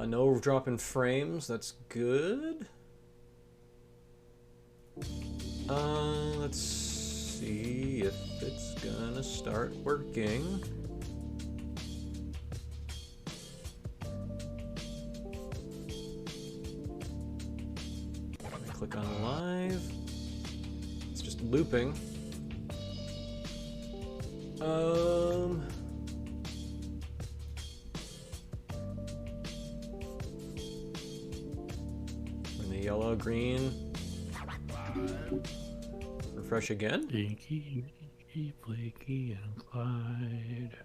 No drop in frames, that's good. Let's see if it's gonna start working. Click on live. It's just looping. In the yellow, green. Refresh again. Dinky, Blakey, and Clyde.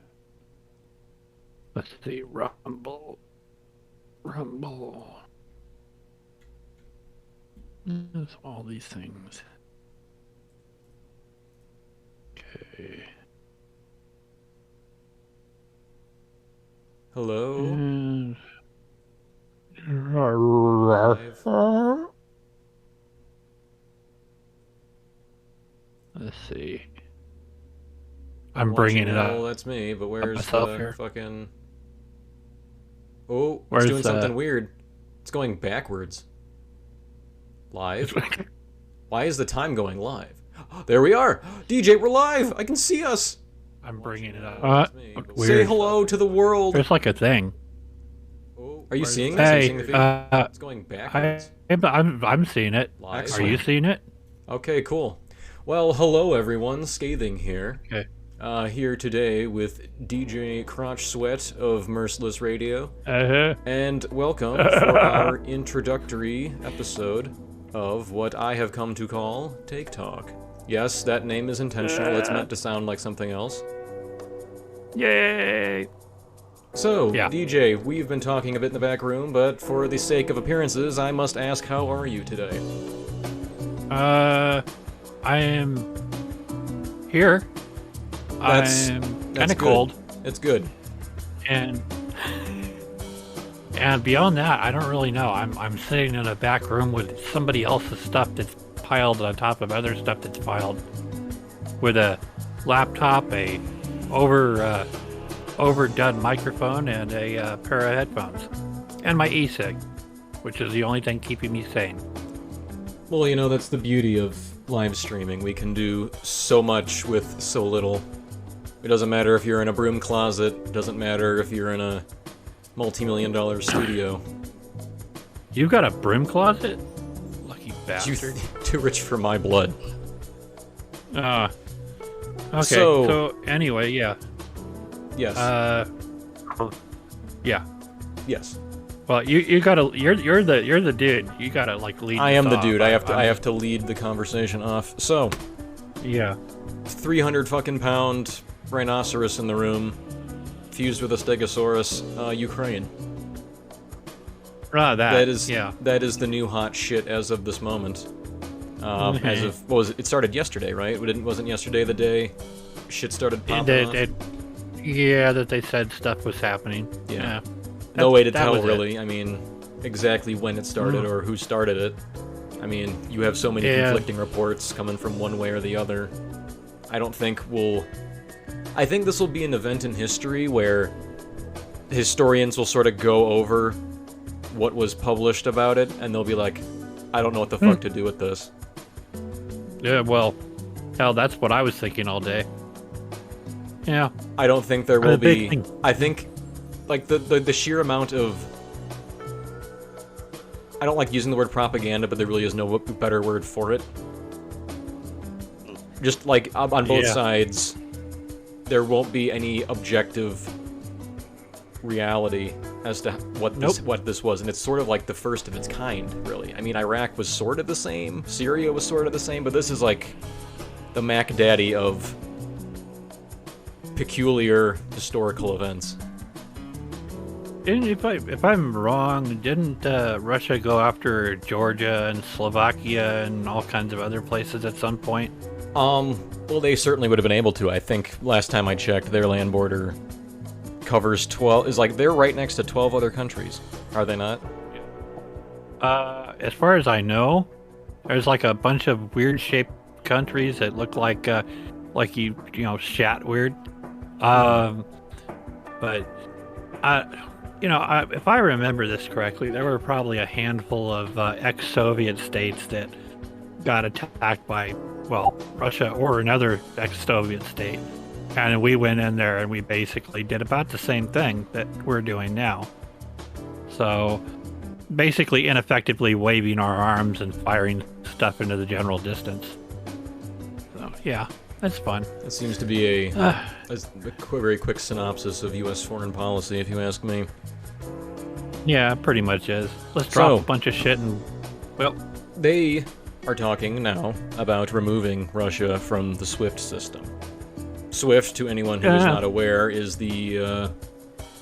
Let's see, Rumble. There's all these things. Okay. Hello. Let's see. I'm bringing it up. Oh, that's me, but where's the fucking... Oh, where's it's doing something weird. It's going backwards. Live? Why is the time going live? There we are! DJ, we're live! I can see us! I'm bringing it up. Say hello to the world! There's like a thing. Oh, are you seeing this? Are you seeing the feed? It's going backwards. I'm seeing it. Live? Are you seeing it? Okay, cool. Well, hello everyone, Scathing here. Okay. Here today with DJ Crotch Sweat of Merciless Radio. And welcome for our introductory episode of what I have come to call Take Talk. Yes, that name is intentional. It's meant to sound like something else. Yay! So, DJ, we've been talking a bit in the back room, but for the sake of appearances, I must ask, how are you today? I am here. I'm kind of cold. It's good. And beyond that, I don't really know. I'm sitting in a back room with somebody else's stuff that's piled on top of other stuff that's piled, with a laptop, a overdone microphone, and a pair of headphones, and my e-cig, which is the only thing keeping me sane. Well, you know, that's the beauty of live streaming. We can do so much with so little. It doesn't matter if you're in a broom closet. It doesn't matter if you're in a multi-million-dollar studio. You've got a broom closet? Lucky bastard. Too rich for my blood. Okay, so anyway, yeah. Yes. Yeah. Yes. Well, you're the dude. You gotta like lead. I am the dude. I have to lead the conversation off. So. Yeah. 300 fucking pound rhinoceros in the room, fused with a stegosaurus, Ukraine. That is the new hot shit as of this moment. As of it started yesterday, right? Wasn't yesterday the day shit started popping off? That they said stuff was happening. Yeah. No way to tell, really. I mean, exactly when it started or who started it. I mean, you have so many conflicting reports coming from one way or the other. I think this will be an event in history where historians will sort of go over what was published about it, and they'll be like, I don't know what the fuck to do with this. Yeah, well, hell, that's what I was thinking all day. Yeah. I don't think there will be... I think, like, the sheer amount of... I don't like using the word propaganda, but there really is no better word for it. Just, like, on both sides, there won't be any objective reality as to what this was, and it's sort of like the first of its kind, really. I mean, Iraq was sort of the same, Syria was sort of the same, but this is like the Mac Daddy of peculiar historical events. If I'm wrong, didn't Russia go after Georgia and Slovakia and all kinds of other places at some point? Well, they certainly would have been able to. I think last time I checked, their land border covers 12, is like, they're right next to 12 other countries. Are they not? As far as I know, there's like a bunch of weird shaped countries that look like you shat weird. But if I remember this correctly, there were probably a handful of ex-Soviet states that got attacked by, well, Russia or another ex-Soviet state. And we went in there and we basically did about the same thing that we're doing now. So basically ineffectively waving our arms and firing stuff into the general distance. So, yeah, that's fun. It seems to be a very quick synopsis of U.S. foreign policy, if you ask me. Yeah, pretty much is. Let's drop a bunch of shit and, well... They are talking now about removing Russia from the SWIFT system. SWIFT, to anyone who is not aware, is the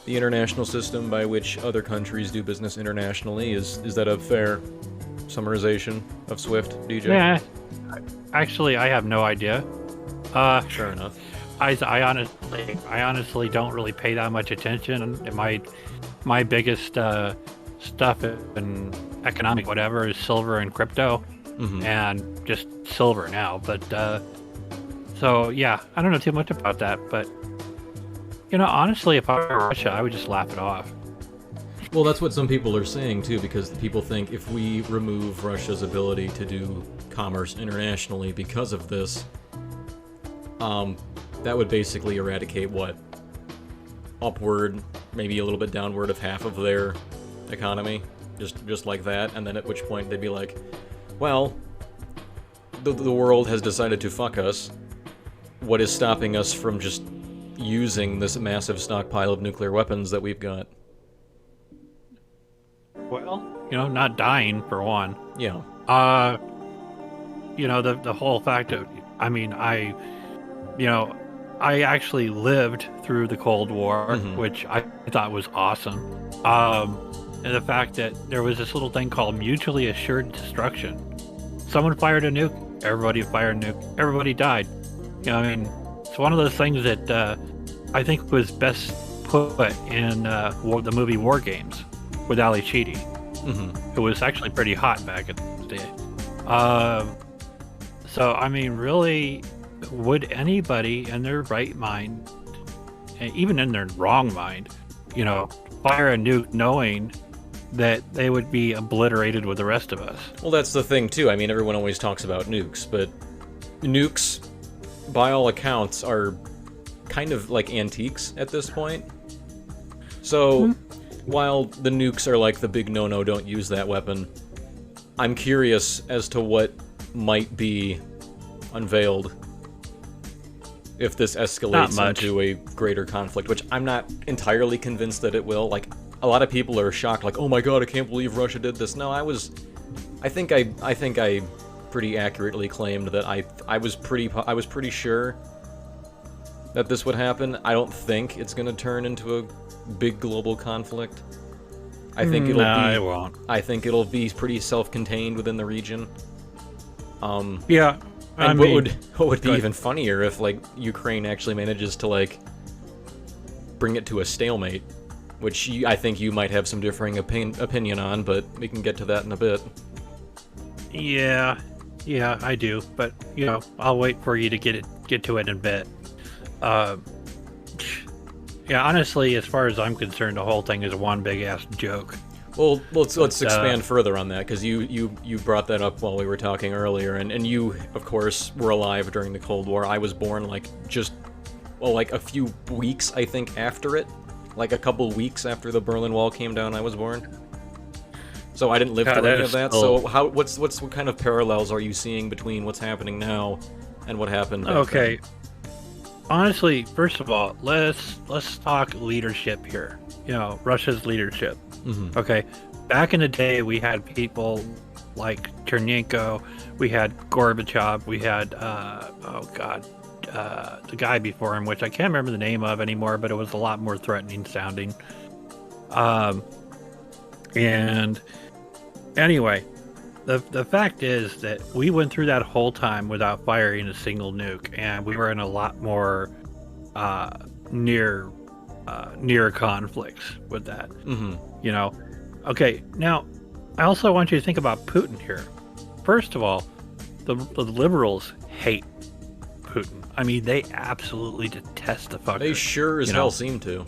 international system by which other countries do business internationally. Is that a fair summarization of SWIFT, DJ? Yeah. Actually, I have no idea. Fair enough. I honestly don't really pay that much attention. My biggest stuff in economic whatever is silver and crypto, and just silver now. But so yeah, I don't know too much about that. But honestly, if I were Russia, I would just laugh it off. Well, that's what some people are saying too, because people think if we remove Russia's ability to do commerce internationally because of this, that would basically eradicate upward, maybe a little bit downward of half of their economy, just like that, and then at which point they'd be like, well, the world has decided to fuck us. What is stopping us from just using this massive stockpile of nuclear weapons that we've got? Well, not dying for one. Yeah. The whole fact of, I actually lived through the Cold War, which I thought was awesome. And the fact that there was this little thing called mutually assured destruction. Someone fired a nuke, everybody fired a nuke, everybody died. It's one of those things that I think was best put in the movie War Games with Ali Sheedy. It was actually pretty hot back in the day. So, really, would anybody in their right mind, and even in their wrong mind, fire a nuke knowing that they would be obliterated with the rest of us? Well, that's the thing, too. Everyone always talks about nukes, but nukes, by all accounts, are kind of like antiques at this point. So, while the nukes are like the big no-no, don't use that weapon, I'm curious as to what might be unveiled if this escalates into a greater conflict, which I'm not entirely convinced that it will. Like, a lot of people are shocked, like, oh my god, I can't believe Russia did this. No, I think I pretty accurately claimed that I was pretty sure that this would happen. I don't think it's going to turn into a big global conflict. I think it won't. I think it'll be pretty self-contained within the region. Yeah. And what would be even funnier if, Ukraine actually manages to, bring it to a stalemate, which I think you might have some differing opinion on, but we can get to that in a bit. Yeah, I do, but, I'll wait for you to get to it in a bit. Yeah, honestly, as far as I'm concerned, the whole thing is one big-ass joke. Well, let's expand further on that, because you brought that up while we were talking earlier, and you, of course, were alive during the Cold War. I was born, a few weeks, I think, after it. Like, a couple weeks after the Berlin Wall came down, I was born. So I didn't live through any of that. So what kind of parallels are you seeing between what's happening now and what happened back then? Honestly, first of all, let's talk leadership here. Russia's leadership. Okay, back in the day, we had people like Chernenko, we had Gorbachev, we had the guy before him, which I can't remember the name of anymore, but it was a lot more threatening sounding. And anyway, the fact is that we went through that whole time without firing a single nuke, and we were in a lot more near conflicts with that. Okay, now I also want you to think about Putin here. First of all, the liberals hate Putin. They absolutely detest the fucker. They sure as hell seem to.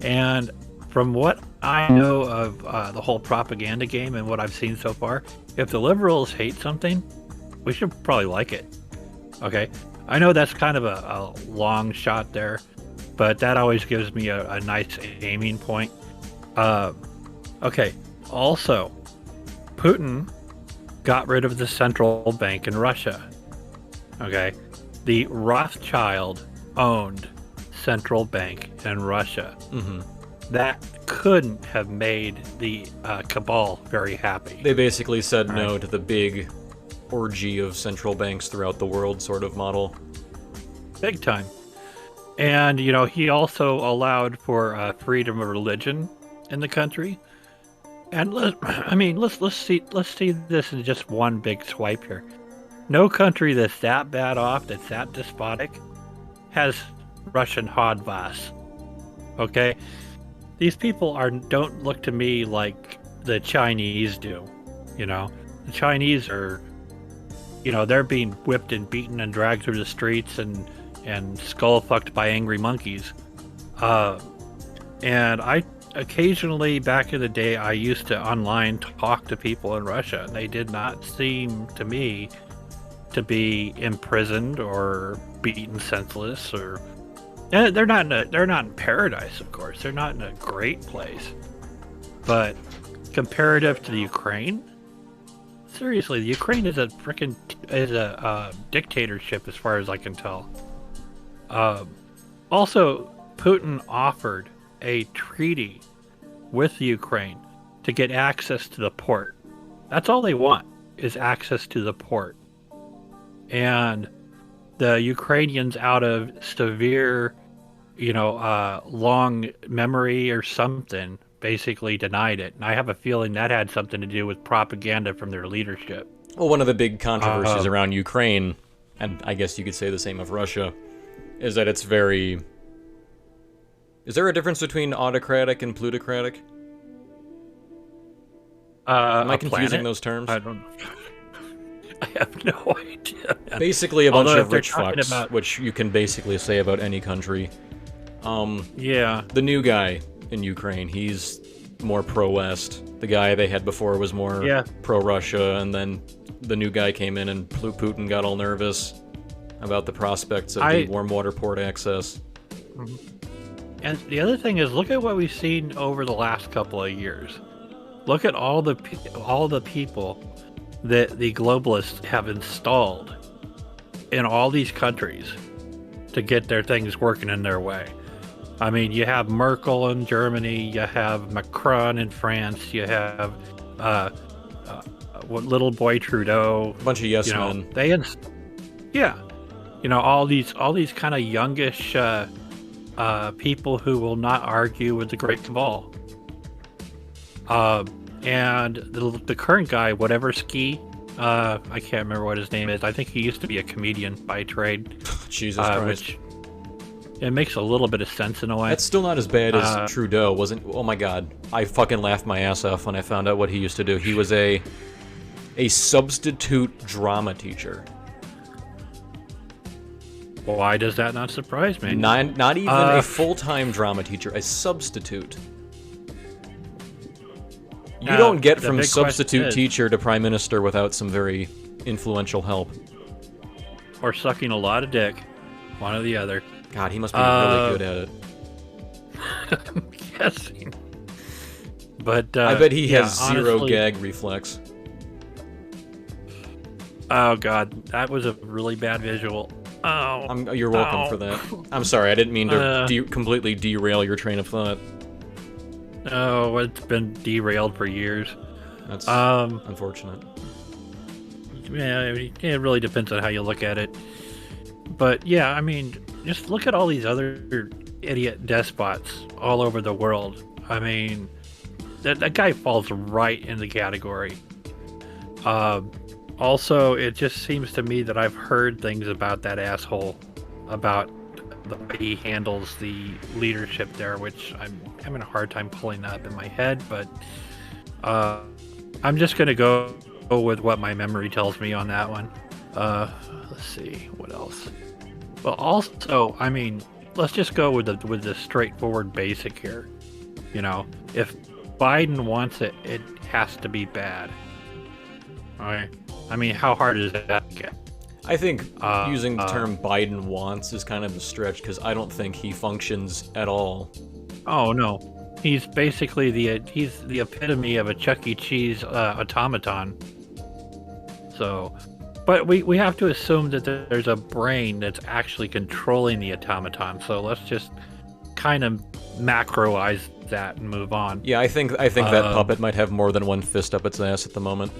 And from what I know of the whole propaganda game and what I've seen so far, if the liberals hate something, we should probably like it. Okay? I know that's kind of a long shot there, but that always gives me a nice aiming point. Okay. Also, Putin got rid of the central bank in Russia. Okay? The Rothschild-owned central bank in Russia. Mm-hmm. That couldn't have made the cabal very happy. They basically said no to the big orgy of central banks throughout the world sort of model. Big time. And, you know, he also allowed for freedom of religion in the country. And let's see this in just one big swipe here. No country that's that bad off, that's that despotic, has Russian Hodvas. Okay? These people don't look to me like the Chinese do. You know? The Chinese are, you know, they're being whipped and beaten and dragged through the streets and skull fucked by angry monkeys. And I occasionally, back in the day, I used to online talk to people in Russia, and they did not seem to me to be imprisoned or beaten senseless, or they're not in paradise, of course. They're not in a great place, but comparative to the Ukraine, seriously, the Ukraine is a dictatorship as far as I can tell. Also, Putin offered a treaty with Ukraine to get access to the port. That's all they want, is access to the port. And the Ukrainians, out of severe, long memory or something, basically denied it. And I have a feeling that had something to do with propaganda from their leadership. Well, one of the big controversies around Ukraine, and I guess you could say the same of Russia, is that it's very... Is there a difference between autocratic and plutocratic? Am I confusing those terms? I don't know. I have no idea. Basically a bunch of rich fucks, which you can basically say about any country. Yeah. The new guy in Ukraine, he's more pro-West. The guy they had before was more pro-Russia, and then the new guy came in and Putin got all nervous about the prospects of the warm water port access. Mm-hmm. And the other thing is, look at what we've seen over the last couple of years. Look at all the people that the globalists have installed in all these countries to get their things working in their way. I mean, you have Merkel in Germany, you have Macron in France, you have little boy Trudeau, a bunch of yes men. All these kind of youngish people who will not argue with the Great Cabal. And the current guy, whatever Ski, I can't remember what his name is. I think he used to be a comedian by trade. Jesus Christ. Which, it makes a little bit of sense in a way. That's still not as bad as Trudeau, wasn't? Oh my god. I fucking laughed my ass off when I found out what he used to do. He was a substitute drama teacher. Why does that not surprise me? Not even a full-time drama teacher, a substitute. You don't get from substitute teacher to prime minister without some very influential help. Or sucking a lot of dick. One or the other. God, he must be really good at it. I'm guessing. But I bet he has zero gag reflex. Oh god, that was a really bad visual. Oh, you're welcome for that. I'm sorry, I didn't mean to completely derail your train of thought. Oh, it's been derailed for years. That's unfortunate. Yeah, it really depends on how you look at it. But yeah, I mean, just look at all these other idiot despots all over the world. I mean, that guy falls right in the category. Also, it just seems to me that I've heard things about that asshole, about the way he handles the leadership there, which I'm having a hard time pulling up in my head, but I'm just going to go with what my memory tells me on that one. Let's see, what else? Well, also, I mean, let's just go with the straightforward basic here. You know, if Biden wants it, it has to be bad. All right. I mean, how hard is that to get? I think using the term Biden wants is kind of a stretch because I don't think he functions at all. Oh no, he's basically he's the epitome of a Chuck E. Cheese automaton. So, but we have to assume that there's a brain that's actually controlling the automaton. So let's just kind of macroize that and move on. Yeah, I think that puppet might have more than one fist up its ass at the moment.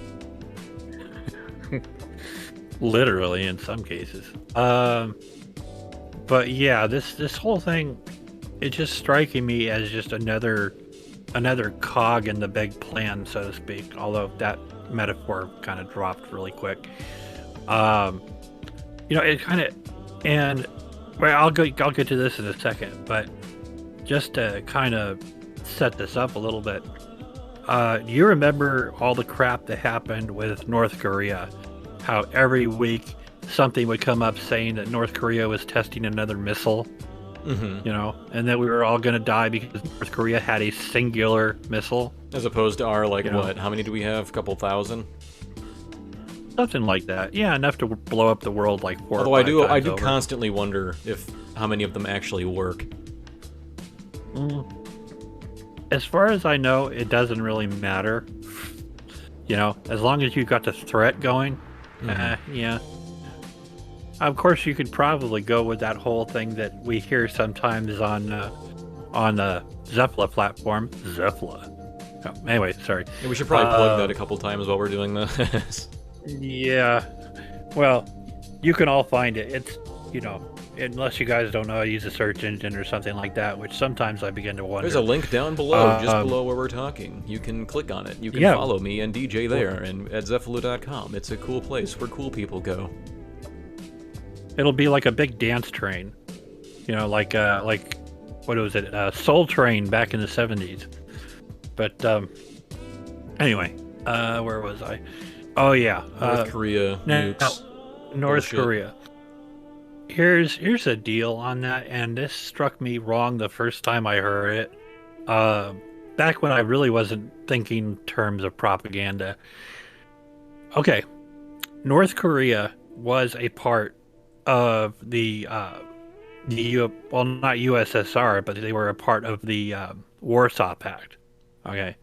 Literally, in some cases. But yeah, this whole thing, it's just striking me as just another cog in the big plan, so to speak. Although that metaphor kind of dropped really quick. It kind of, and well, I'll get to this in a second, but just to kind of set this up a little bit. You remember all the crap that happened with North Korea? How every week something would come up saying that North Korea was testing another missile, and that we were all going to die because North Korea had a singular missile. As opposed to our, what, how many do we have? A couple thousand? Something like that. Yeah, enough to blow up the world like 4 Although or 5 times I do over. constantly wonder how many of them actually work. As far as I know, it doesn't really matter. As long as you've got the threat going. Yeah. Of course, you could probably go with that whole thing that we hear sometimes on the Zephyla platform. Zephyla. Oh, anyway, sorry. Yeah, we should probably plug that a couple times while we're doing this. Yeah. Well, you can all find it. It's, unless you guys don't know how to use a search engine or something like that, which sometimes I begin to wonder. There's a link down below, just below where we're talking. You can click on it. You can follow me and DJ there and at Zephylu.com. It's a cool place where cool people go. It'll be like a big dance train. Like what was it? Soul Train back in the 70s. But anyway, where was I? Oh yeah. North Korea nukes. North Korea. Here's a deal on that, and this struck me wrong the first time I heard it. Back when I really wasn't thinking in terms of propaganda. Okay, North Korea was a part of the not USSR, but they were a part of the Warsaw Pact. Okay.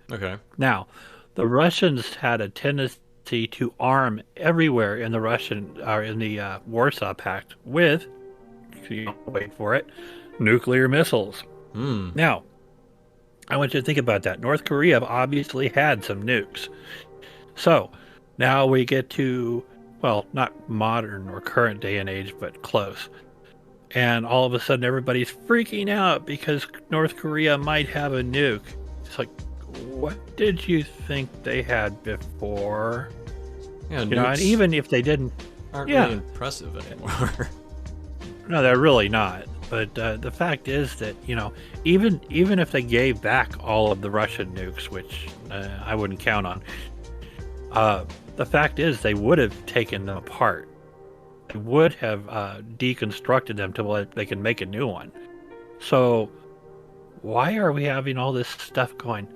Now, the Russians had a tendency to arm everywhere in the Warsaw Pact with, wait for it, nuclear missiles. Now, I want you to think about that. North Korea obviously had some nukes. So, now we get to, well, not modern or current day and age, but close. And all of a sudden everybody's freaking out because North Korea might have a nuke. It's like, what did you think they had before? Yeah, and even if they didn't, aren't really impressive anymore. No, they're really not. But the fact is that even if they gave back all of the Russian nukes, which I wouldn't count on, the fact is they would have taken them apart. They would have deconstructed them to they can make a new one. So why are we having all this stuff going?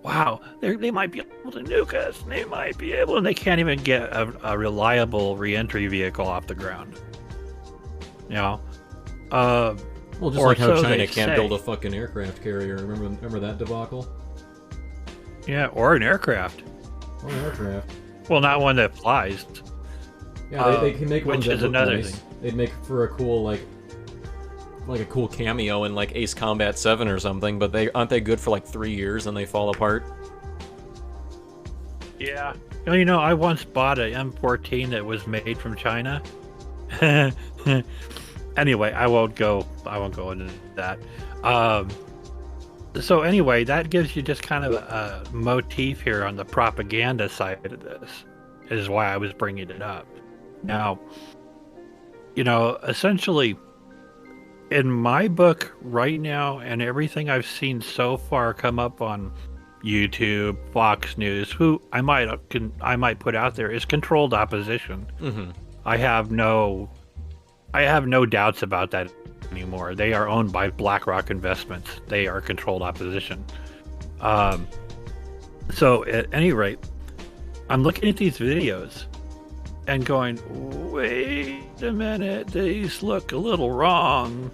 Wow, they might be able to nuke us. They might be able, and they can't even get a reliable re-entry vehicle off the ground. Well, just like how so China can't build a fucking aircraft carrier. Remember that debacle? Yeah, or an aircraft. Or an aircraft. Well, not one that flies. Yeah, they can make one which that is look another nice. thing. They'd make for a cool like a cool cameo in like Ace Combat 7 or something, but aren't they good for like 3 years and they fall apart? Yeah. I once bought an M14 that was made from China. Anyway, I won't go into that. So anyway, that gives you just kind of a motif here on the propaganda side of this, is why I was bringing it up. Now, essentially, in my book right now, and everything I've seen so far come up on YouTube, Fox News, who I might put out there, is controlled opposition. Mm-hmm. I have no doubts about that anymore. They are owned by BlackRock Investments. They are controlled opposition. So at any rate, I'm looking at these videos and going, wait a minute, these look a little wrong.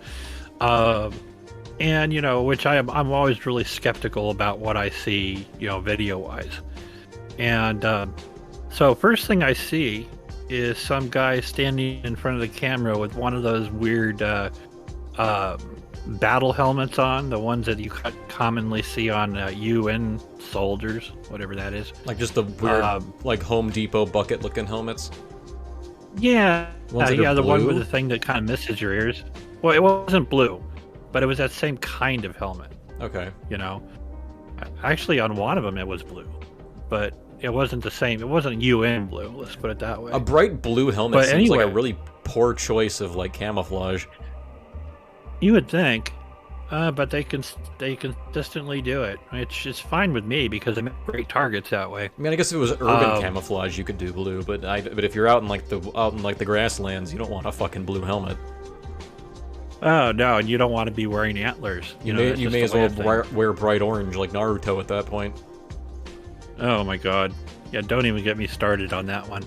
And, which I'm always really skeptical about what I see, video-wise. And so first thing I see is some guy standing in front of the camera with one of those weird battle helmets on, the ones that you commonly see on UN soldiers, whatever that is. Like just the weird, like Home Depot bucket-looking helmets? Yeah, the blue? one with the thing that kind of misses your ears. Well, it wasn't blue, but it was that same kind of helmet. Okay. Actually, on one of them it was blue, but it wasn't the same. It wasn't UN blue, let's put it that way. A bright blue helmet seems like a really poor choice of, like, camouflage. You would think, but they consistently do it. It's fine with me because they make great targets that way. I mean, I guess if it was urban camouflage, you could do blue, but if you're out in the grasslands, you don't want a fucking blue helmet. Oh no, and you don't want to be wearing antlers. You may as well wear bright orange like Naruto at that point. Oh my god, yeah! Don't even get me started on that one.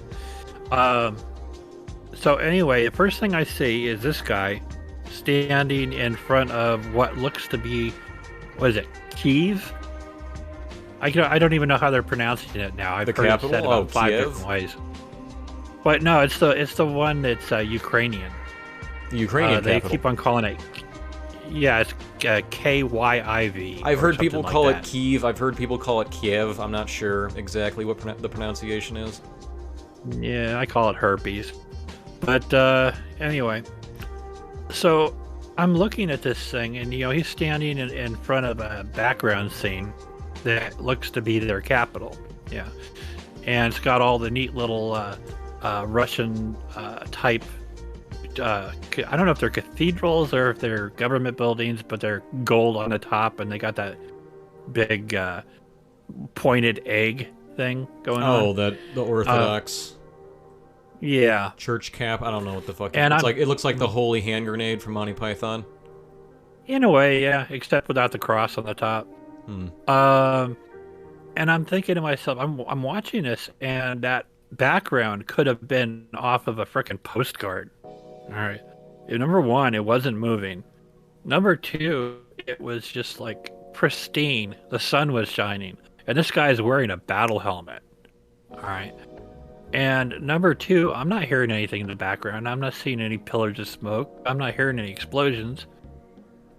So anyway, the first thing I see is this guy standing in front of what looks to be, what is it, Kiev? I don't even know how they're pronouncing it now. I've heard it said about 5 different ways. But no, it's the one that's Ukrainian. The Ukrainian they capital. keep on calling it. Yeah, it's Kyiv. I've heard people call it Kiev. I've heard people call it Kiev. I'm not sure exactly what the pronunciation is. Yeah, I call it herpes. But anyway, so I'm looking at this thing, and he's standing in front of a background scene that looks to be their capital. Yeah, and it's got all the neat little Russian type. I don't know if they're cathedrals or if they're government buildings, but they're gold on the top, and they got that big pointed egg thing going on. Oh, the Orthodox. Yeah. Church cap. I don't know what the fuck. And it looks like the holy hand grenade from Monty Python. In a way, yeah, except without the cross on the top. And I'm thinking to myself, I'm watching this, and that background could have been off of a frickin' postcard. All right. Number one, it wasn't moving. Number two, it was just like pristine. The sun was shining. And this guy is wearing a battle helmet. All right. And number two, I'm not hearing anything in the background. I'm not seeing any pillars of smoke. I'm not hearing any explosions.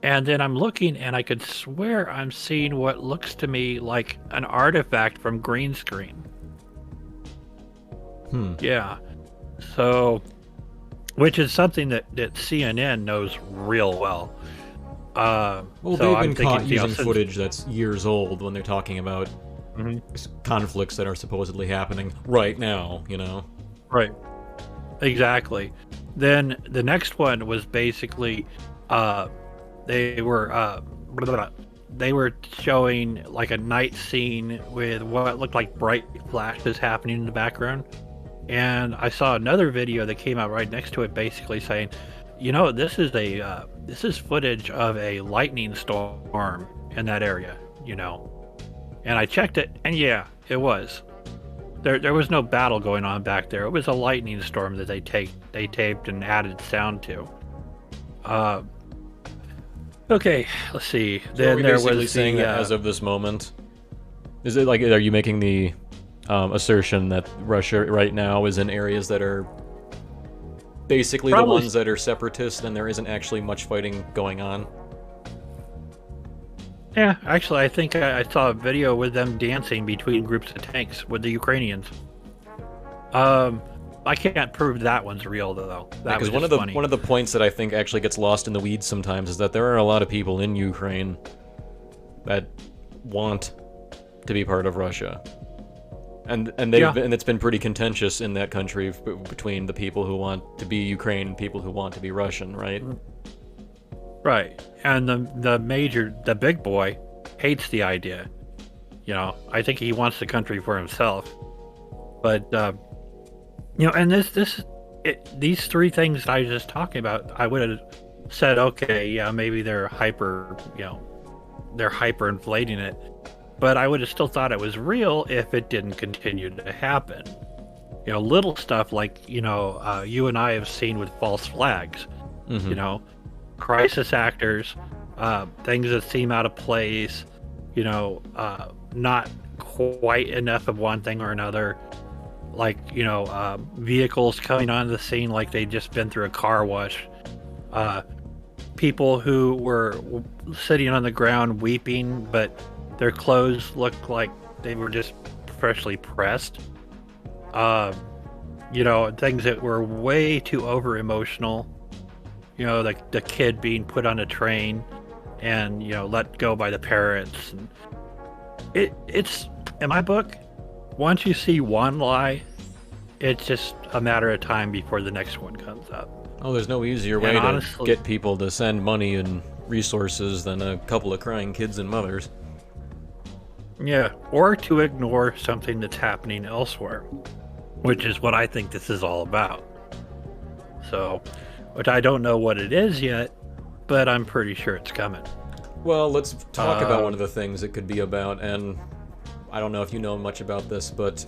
And then I'm looking, and I could swear I'm seeing what looks to me like an artifact from green screen. Yeah. So... which is something that CNN knows real well. Well, so they've been caught using footage that's years old when they're talking about conflicts that are supposedly happening right now, Right. Exactly. Then the next one was basically they were showing like a night scene with what looked like bright flashes happening in the background. And I saw another video that came out right next to it, basically saying, this is footage of a lightning storm in that area, And I checked it, and yeah, it was. There was no battle going on back there. It was a lightning storm that they taped and added sound to. Okay, let's see. Then there was saying that as of this moment. Is it like, are you making the assertion that Russia right now is in areas that are basically the ones that are separatist, and there isn't actually much fighting going on? Yeah, actually, I think I saw a video with them dancing between groups of tanks with the Ukrainians. I can't prove that one's real though. Because one of the points that I think actually gets lost in the weeds sometimes is that there are a lot of people in Ukraine that want to be part of Russia. And it's been pretty contentious in that country between the people who want to be Ukraine and people who want to be Russian, right? Right. And the big boy hates the idea. I think he wants the country for himself. But and these three things I was just talking about, I would have said, okay, yeah, maybe they're hyper inflating it. but I would have still thought it was real if it didn't continue to happen. You know, little stuff like, you know, you and I have seen with false flags, you know, crisis actors, things that seem out of place, you know, not quite enough of one thing or another, like, you know, vehicles coming onto the scene like they'd just been through a car wash, people who were sitting on the ground weeping, but their clothes looked like they were just freshly pressed. You know, things that were way too over emotional. You know, like the kid being put on a train and, you know, let go by the parents. And it's in my book, once you see one lie, it's just a matter of time before the next one comes up. Oh, there's no easier way to get people to send money and resources than a couple of crying kids and mothers. Yeah, or to ignore something that's happening elsewhere, which is what I think this is all about. So, which I don't know what it is yet, but I'm pretty sure it's coming. Well, let's talk about one of the things it could be about, and I don't know if you know much about this, but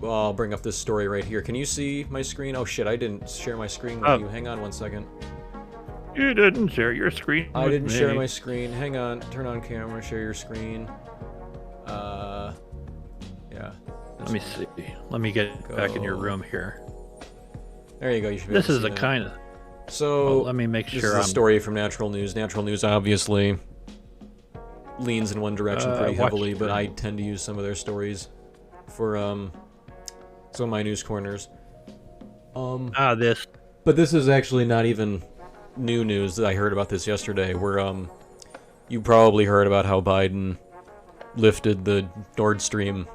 I'll bring up this story right here. Can you see my screen? Oh shit, I didn't share my screen with you. Hang on one second. You didn't share your screen with I didn't me. share my screen. Hang on, turn on camera, share your screen. Yeah. Let me see. Let me get back in your room here. There you go. You should be This able is to a see kind of. that. So let me make sure. This is a story from Natural News. Natural News obviously leans in one direction pretty heavily, but I tend to use some of their stories for some of my news corners. This. But this is actually not even new news. I heard about this yesterday, where you probably heard about how Biden lifted the Nord Stream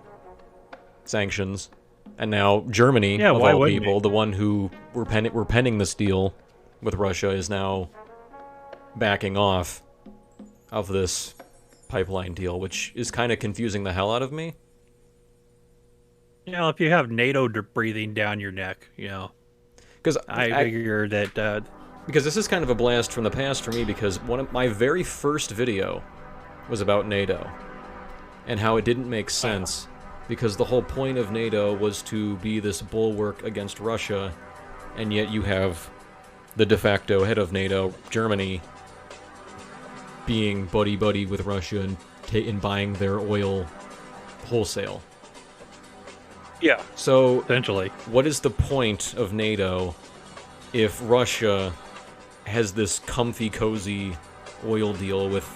sanctions, and now Germany, of all people, the one who were penning this deal with Russia, is now backing off of this pipeline deal, which is kind of confusing the hell out of me. You know, if you have NATO breathing down your neck, you know, because I figure that because this is kind of a blast from the past for me, because one of my very first video was about NATO and how it didn't make sense, because the whole point of NATO was to be this bulwark against Russia, and yet you have the de facto head of NATO, Germany, being buddy-buddy with Russia and buying their oil wholesale. Yeah. So, essentially, what is the point of NATO if Russia has this comfy, cozy oil deal with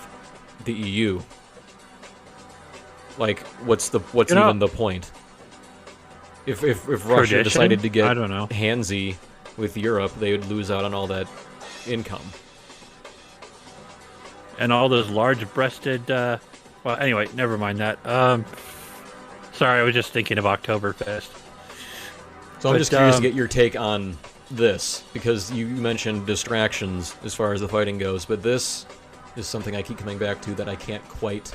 the EU? Like, what's even the point? If Russia decided to get handsy with Europe, they would lose out on all that income. And all those large-breasted, well, anyway, never mind that. Sorry, I was just thinking of Oktoberfest. So I'm just curious to get your take on this, because you mentioned distractions as far as the fighting goes, but this is something I keep coming back to that I can't quite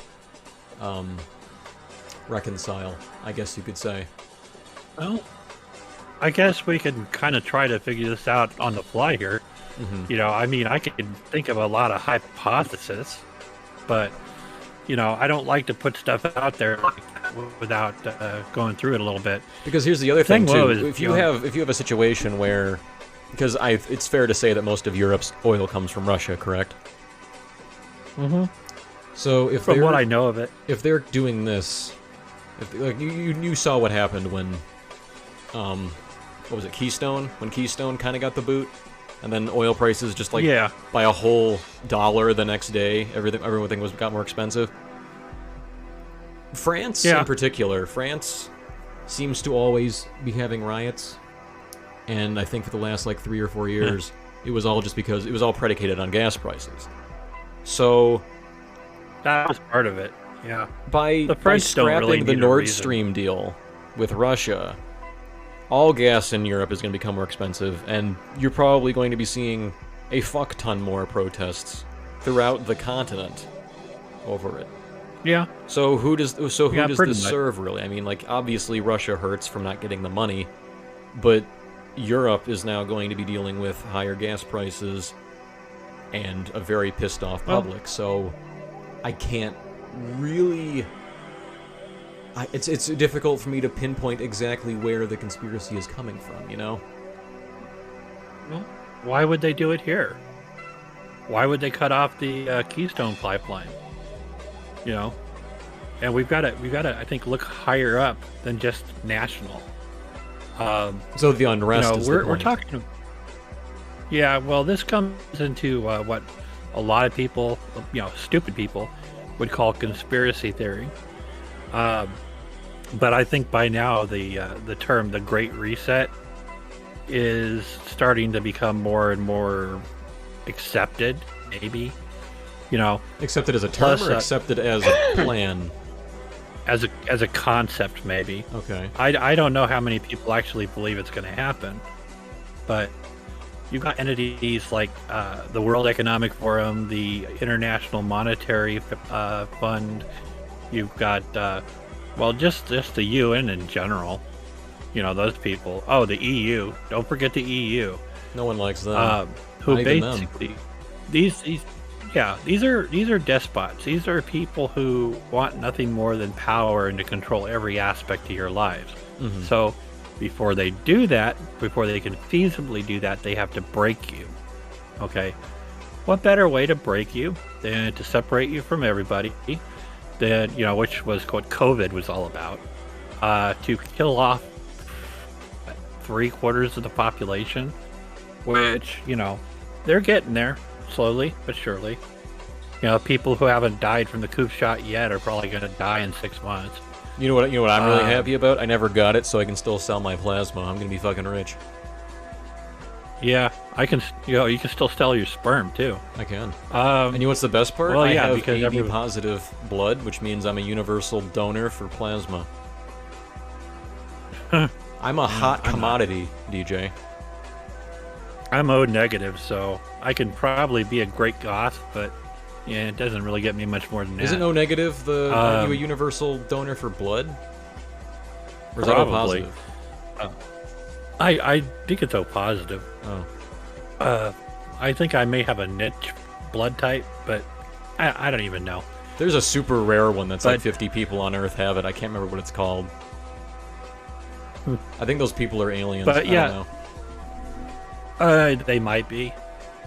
reconcile, I guess you could say. Well, I guess we can kind of try to figure this out on the fly here. You know, I mean, I can think of a lot of hypotheses, but, you know, I don't like to put stuff out there without going through it a little bit. Because here's the other thing too: if you have a situation where, because it's fair to say that most of Europe's oil comes from Russia, correct? So if from what I know of it, if they're doing this, like you saw what happened when, what was it, Keystone? When Keystone kind of got the boot, and then oil prices just by a whole $1 the next day, everything got more expensive. France, in particular, France seems to always be having riots, and I think for the last 3 or 4 years, it was all just because it was all predicated on gas prices. So that was part of it. Yeah. By scrapping the Nord Stream deal with Russia, all gas in Europe is going to become more expensive, and you're probably going to be seeing a fuck ton more protests throughout the continent over it. Yeah. So who does this serve, really? I mean, obviously Russia hurts from not getting the money, but Europe is now going to be dealing with higher gas prices and a very pissed off public. So I can't really it's difficult for me to pinpoint exactly where the conspiracy is coming from, you know? Well, why would they do it here? Why would they cut off the Keystone Pipeline? You know? And we've got to, I think, look higher up than just national. So the unrest is the point. We're talking... Yeah, well, this comes into what a lot of people, stupid people, would call conspiracy theory. But I think by now the term "the Great Reset" is starting to become more and more accepted. Maybe, accepted as a term or accepted as a plan. As a concept, maybe. Okay. I don't know how many people actually believe it's going to happen, but you've got entities like the World Economic Forum, the International Monetary Fund. You've got, just the UN in general. Those people. Oh, the EU. Don't forget the EU. No one likes them. Who basically these are despots. These are people who want nothing more than power and to control every aspect of your lives. Mm-hmm. So before they do that, before they can feasibly do that, they have to break you. Okay? What better way to break you than to separate you from everybody, than, which was what COVID was all about, to kill off 3/4 of the population, which, they're getting there, slowly but surely. People who haven't died from the coup shot yet are probably going to die in 6 months. You know what I'm really happy about? I never got it, so I can still sell my plasma. I'm gonna be fucking rich. Yeah, I can. You can still sell your sperm too. I can. And you know what's the best part? Well, yeah, I have because AB positive blood, which means I'm a universal donor for plasma. I'm a hot commodity, DJ. I'm O negative, so I can probably be a great goth, but yeah, it doesn't really get me much more than that. Isn't O negative are you a universal donor for blood? Or is that O positive? I think it's O positive. Oh. I think I may have a niche blood type, but I don't even know. There's a super rare one that's like 50 people on Earth have it. I can't remember what it's called. I think those people are aliens. But I don't know. They might be.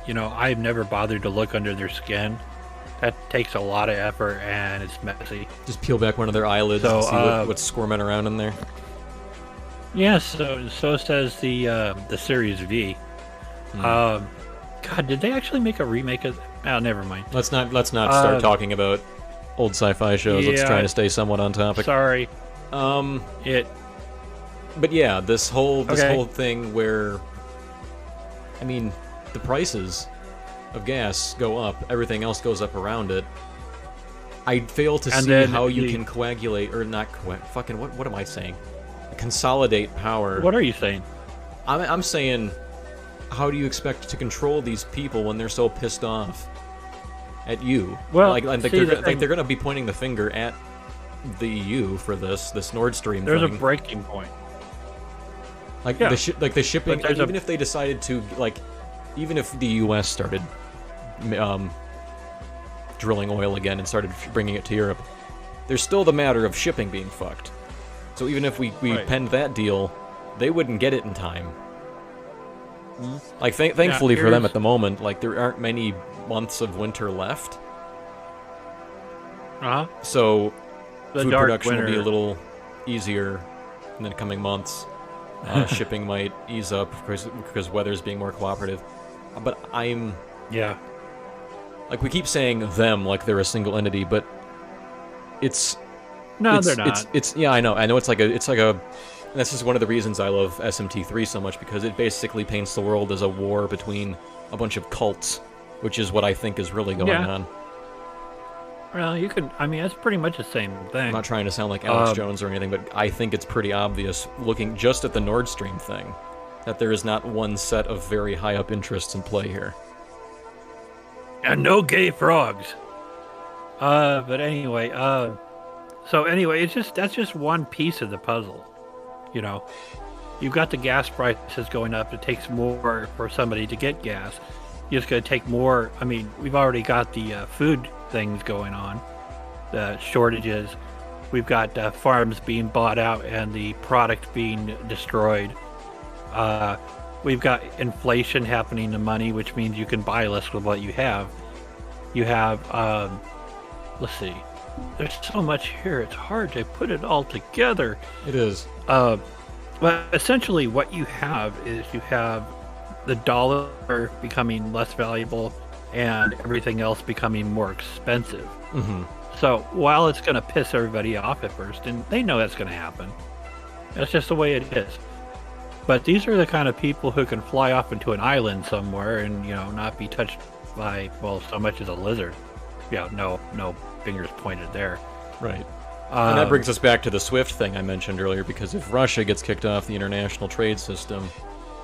I've never bothered to look under their skin. That takes a lot of effort, and it's messy. Just peel back one of their eyelids and see what's squirming around in there. Yeah, so says the Series V. God, did they actually make a remake of... Oh, never mind. Let's not start talking about old sci-fi shows. Let's try to stay somewhat on topic. Sorry. But yeah, this whole thing where... I mean, the prices of gas go up, everything else goes up around it. I fail to see how you can coagulate, or not fucking, what am I saying? Consolidate power. What are you saying? I'm saying, how do you expect to control these people when they're so pissed off at you? Well, they're going to be pointing the finger at the EU for this Nord Stream There's thing. A breaking point. The shipping, even if they decided to, even if the U.S. started drilling oil again and started bringing it to Europe, there's still the matter of shipping being fucked. So even if we penned that deal, they wouldn't get it in time. Mm-hmm. Thankfully for them at the moment, there aren't many months of winter left. So food production will be a little easier in the coming months. Shipping might ease up because weather's being more cooperative. But we keep saying them like they're a single entity, but they're not. I know it's like a this is one of the reasons I love SMT3 so much, because it basically paints the world as a war between a bunch of cults, which is what I think is really going on. Well, it's pretty much the same thing. I'm not trying to sound like Alex Jones or anything, but I think it's pretty obvious, looking just at the Nord Stream thing, that there is not one set of very high up interests in play here. And no gay frogs. But anyway, that's just one piece of the puzzle. You've got the gas prices going up. It takes more for somebody to get gas. It's going to take more. I mean, we've already got the food things going on, the shortages. we've got farms being bought out and the product being destroyed. We've got inflation happening to money, which means you can buy less with what you have. You have, let's see, there's so much here, it's hard to put it all together. It is. But essentially what you have is you have the dollar becoming less valuable and everything else becoming more expensive. Mm-hmm. So while it's going to piss everybody off at first, and they know that's going to happen, that's just the way it is. But these are the kind of people who can fly off into an island somewhere and, you know, not be touched by, well, so much as a lizard. Yeah, no fingers pointed there. Right. And that brings us back to the SWIFT thing I mentioned earlier, because if Russia gets kicked off the international trade system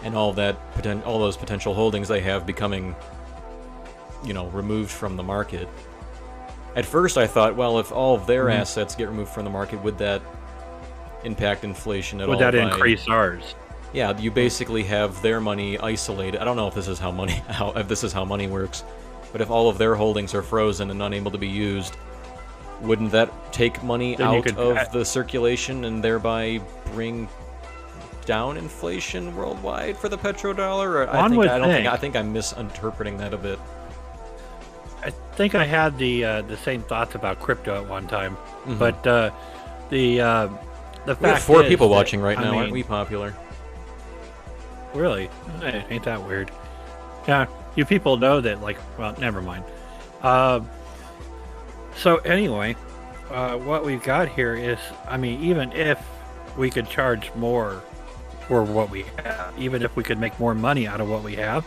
and all those potential holdings they have becoming, you know, removed from the market. At first I thought, well, if all of their assets get removed from the market, would that impact inflation at all? Would that increase ours? Yeah, you basically have their money isolated. I don't know if this is how money works, but if all of their holdings are frozen and unable to be used, wouldn't that take money out of the circulation and thereby bring down inflation worldwide for the petrodollar? Or I think I'm misinterpreting that a bit. I think I had the same thoughts about crypto at one time, but the fact we have 4 people watching right now. Aren't we popular? Really? Ain't that weird? Yeah, you people know that. Like, well, never mind. So anyway, what we've got here is, I mean, even if we could charge more for what we have, even if we could make more money out of what we have,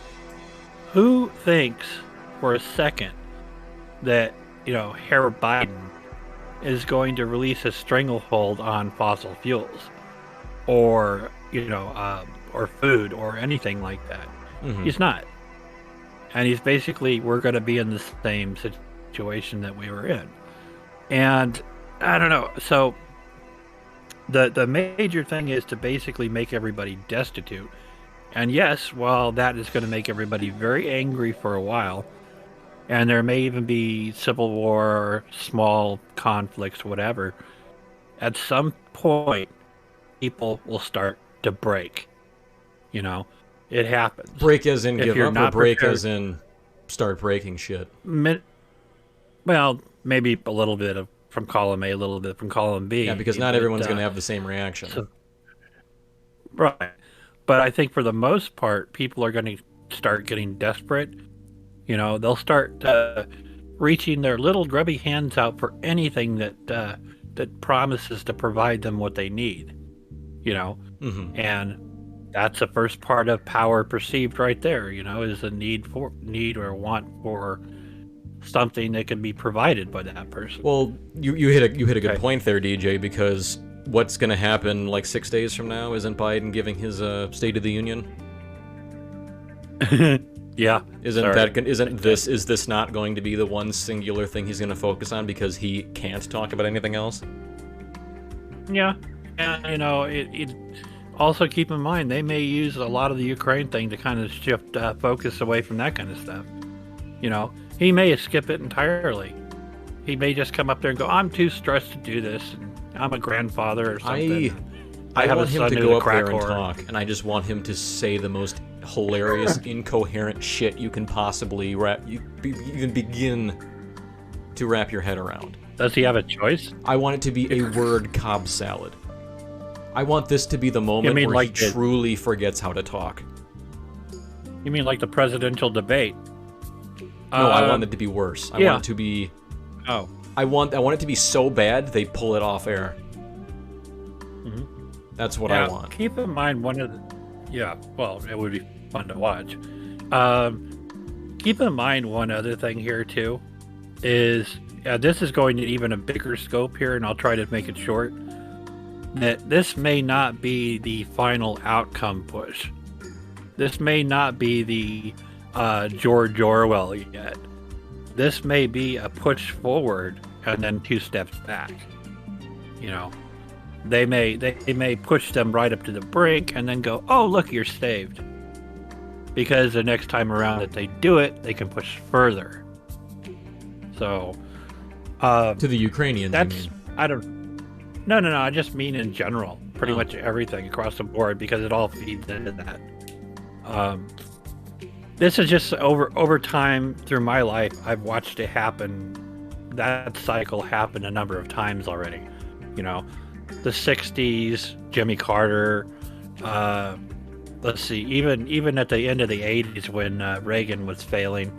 who thinks for a second that, you know, Herr Biden is going to release a stranglehold on fossil fuels or, you know, or food or anything like that? He's not. And he's basically, we're going to be in the same situation that we were in. And I don't know. So the major thing is to basically make everybody destitute. And yes, while that is going to make everybody very angry for a while, and there may even be civil war, small conflicts, whatever, at some point, people will start to break. You know, it happens. Break as in give up, or break as in start breaking shit? Well, maybe a little bit from column A, a little bit from column B. Yeah, because not everyone's going to have the same reaction. So, right. But I think for the most part, people are going to start getting desperate. You know, they'll start reaching their little grubby hands out for anything that promises to provide them what they need. You know, and that's the first part of power perceived right there. You know, is a need or want for something that can be provided by that person. Well, you hit a good point there, DJ, because what's going to happen like 6 days from now? Isn't Biden giving his State of the Union? Yeah. Is this not going to be the one singular thing he's going to focus on because he can't talk about anything else? Yeah. And, you know, it also keep in mind, they may use a lot of the Ukraine thing to kind of shift focus away from that kind of stuff. You know, he may skip it entirely. He may just come up there and go, I'm too stressed to do this. I'm a grandfather or something. I want him to go up there and talk, and I just want him to say the most hilarious, incoherent shit you can possibly even begin to wrap your head around. Does he have a choice? I want it to be a word Cobb salad. I want this to be the moment where like he truly forgets how to talk. You mean like the presidential debate? No, I want it to be worse. I want it to be... Oh. I want it to be so bad they pull it off air. That's what I want. Keep in mind it would be fun to watch. Keep in mind one other thing here too is this is going to even a bigger scope here, and I'll try to make it short. That this may not be the final outcome push. This may not be the George Orwell yet. This may be a push forward and then 2 steps back. You know, they may push them right up to the brink and then go, oh, look, you're saved. Because the next time around that they do it, they can push further. So, to the Ukrainians, you mean? No. I just mean in general. Pretty much everything across the board, because it all feeds into that. This is just over time through my life. I've watched it happen. That cycle happened a number of times already. You know, the '60s, Jimmy Carter. Let's see, even at the end of the '80s when Reagan was failing.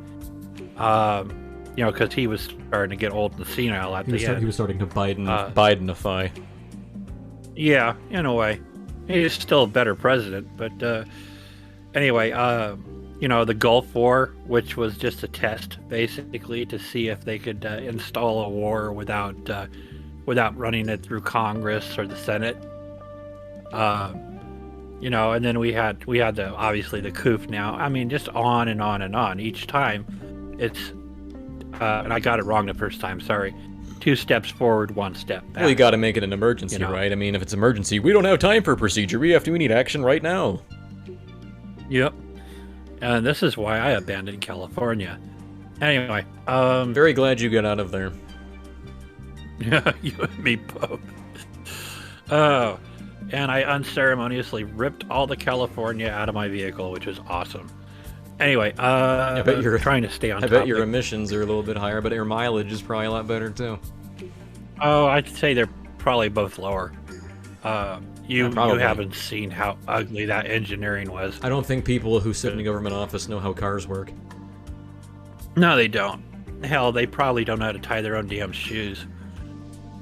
You know, because he was starting to get old and senile at the end. He was starting to Bidenify. Yeah, in a way. He's still a better president, but anyway, you know, the Gulf War, which was just a test, basically, to see if they could install a war without running it through Congress or the Senate. You know, and then we had the obviously the coup now. I mean, just on and on and on. Each time, it's and I got it wrong the first time. Sorry, 2 steps forward, 1 step back. Well, you got to make it an emergency, you know? Right? I mean, if it's emergency, we don't have time for procedure. We need action right now. Yep. And this is why I abandoned California. Anyway, very glad you got out of there. Yeah, you and me both. Oh. And I unceremoniously ripped all the California out of my vehicle, which was awesome. Anyway, I bet you're trying to stay on topic. I bet your emissions are a little bit higher, but your mileage is probably a lot better too. Oh, I'd say they're probably both lower. You haven't seen how ugly that engineering was. I don't think people who sit in a government office know how cars work. No, they don't. Hell, they probably don't know how to tie their own damn shoes.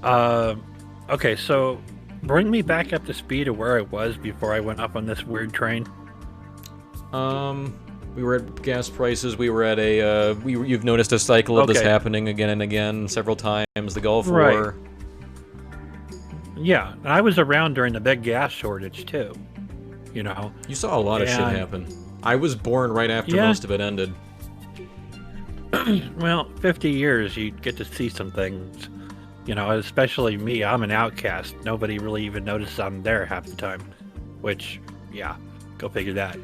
Okay, so bring me back up to speed of where I was before I went up on this weird train. We were at gas prices. We were at a. You've noticed a cycle of this happening again and again, several times. The Gulf War. Yeah, and I was around during the big gas shortage too. You know. You saw a lot of shit happen. I was born right after most of it ended. Well, 50 years, you get to see some things. You know, especially me. I'm an outcast. Nobody really even notices I'm there half the time. Which, yeah, go figure that.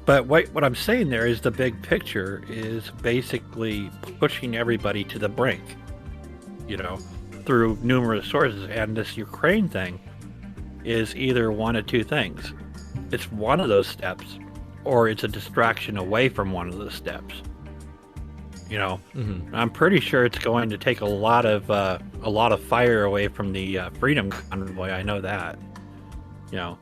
But what I'm saying there is the big picture is basically pushing everybody to the brink, you know, through numerous sources. And this Ukraine thing is either one of two things. It's one of those steps, or it's a distraction away from one of those steps. You know, I'm pretty sure it's going to take a lot of fire away from the Freedom Convoy. I know that, you know.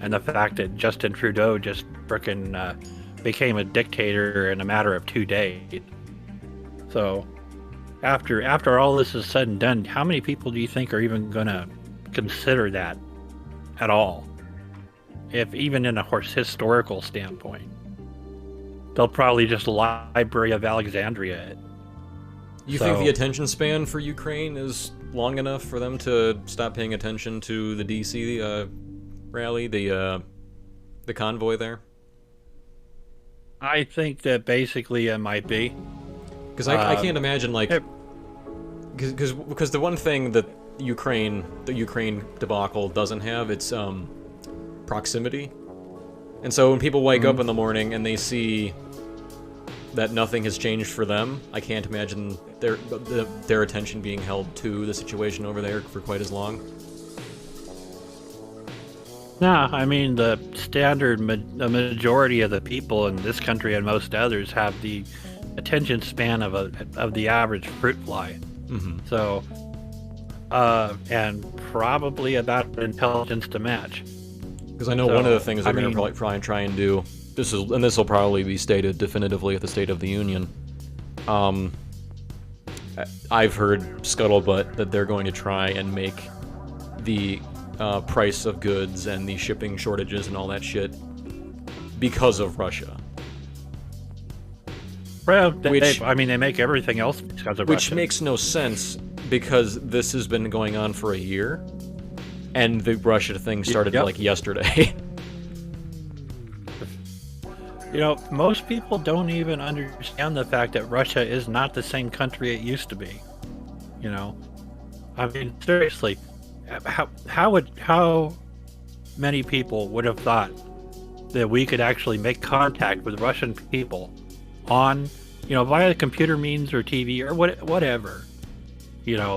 And the fact that Justin Trudeau just frickin' became a dictator in a matter of 2 days. So, after all this is said and done, how many people do you think are even gonna consider that at all? If even in a historical standpoint, they'll probably just Library of Alexandria it. You think the attention span for Ukraine is long enough for them to stop paying attention to the DC rally, the convoy there? I think that basically it might be. Because I can't imagine, like, because the one thing that the Ukraine debacle doesn't have, it's proximity. And so when people wake up in the morning and they see that nothing has changed for them, I can't imagine their attention being held to the situation over there for quite as long. No, I mean, the majority of the people in this country and most others have the attention span of the average fruit fly. So, and probably about intelligence to match. Because I know one of the things they're going to probably try and do, this will probably be stated definitively at the State of the Union. I've heard scuttlebutt that they're going to try and make the price of goods and the shipping shortages and all that shit because of Russia. Well, they make everything else because of Russia. Which makes no sense, because this has been going on for a year, and the Russia thing started like yesterday. You know, most people don't even understand the fact that Russia is not the same country it used to be. You know, I mean, seriously. How many people would have thought that we could actually make contact with Russian people on, you know, via computer means or TV or whatever,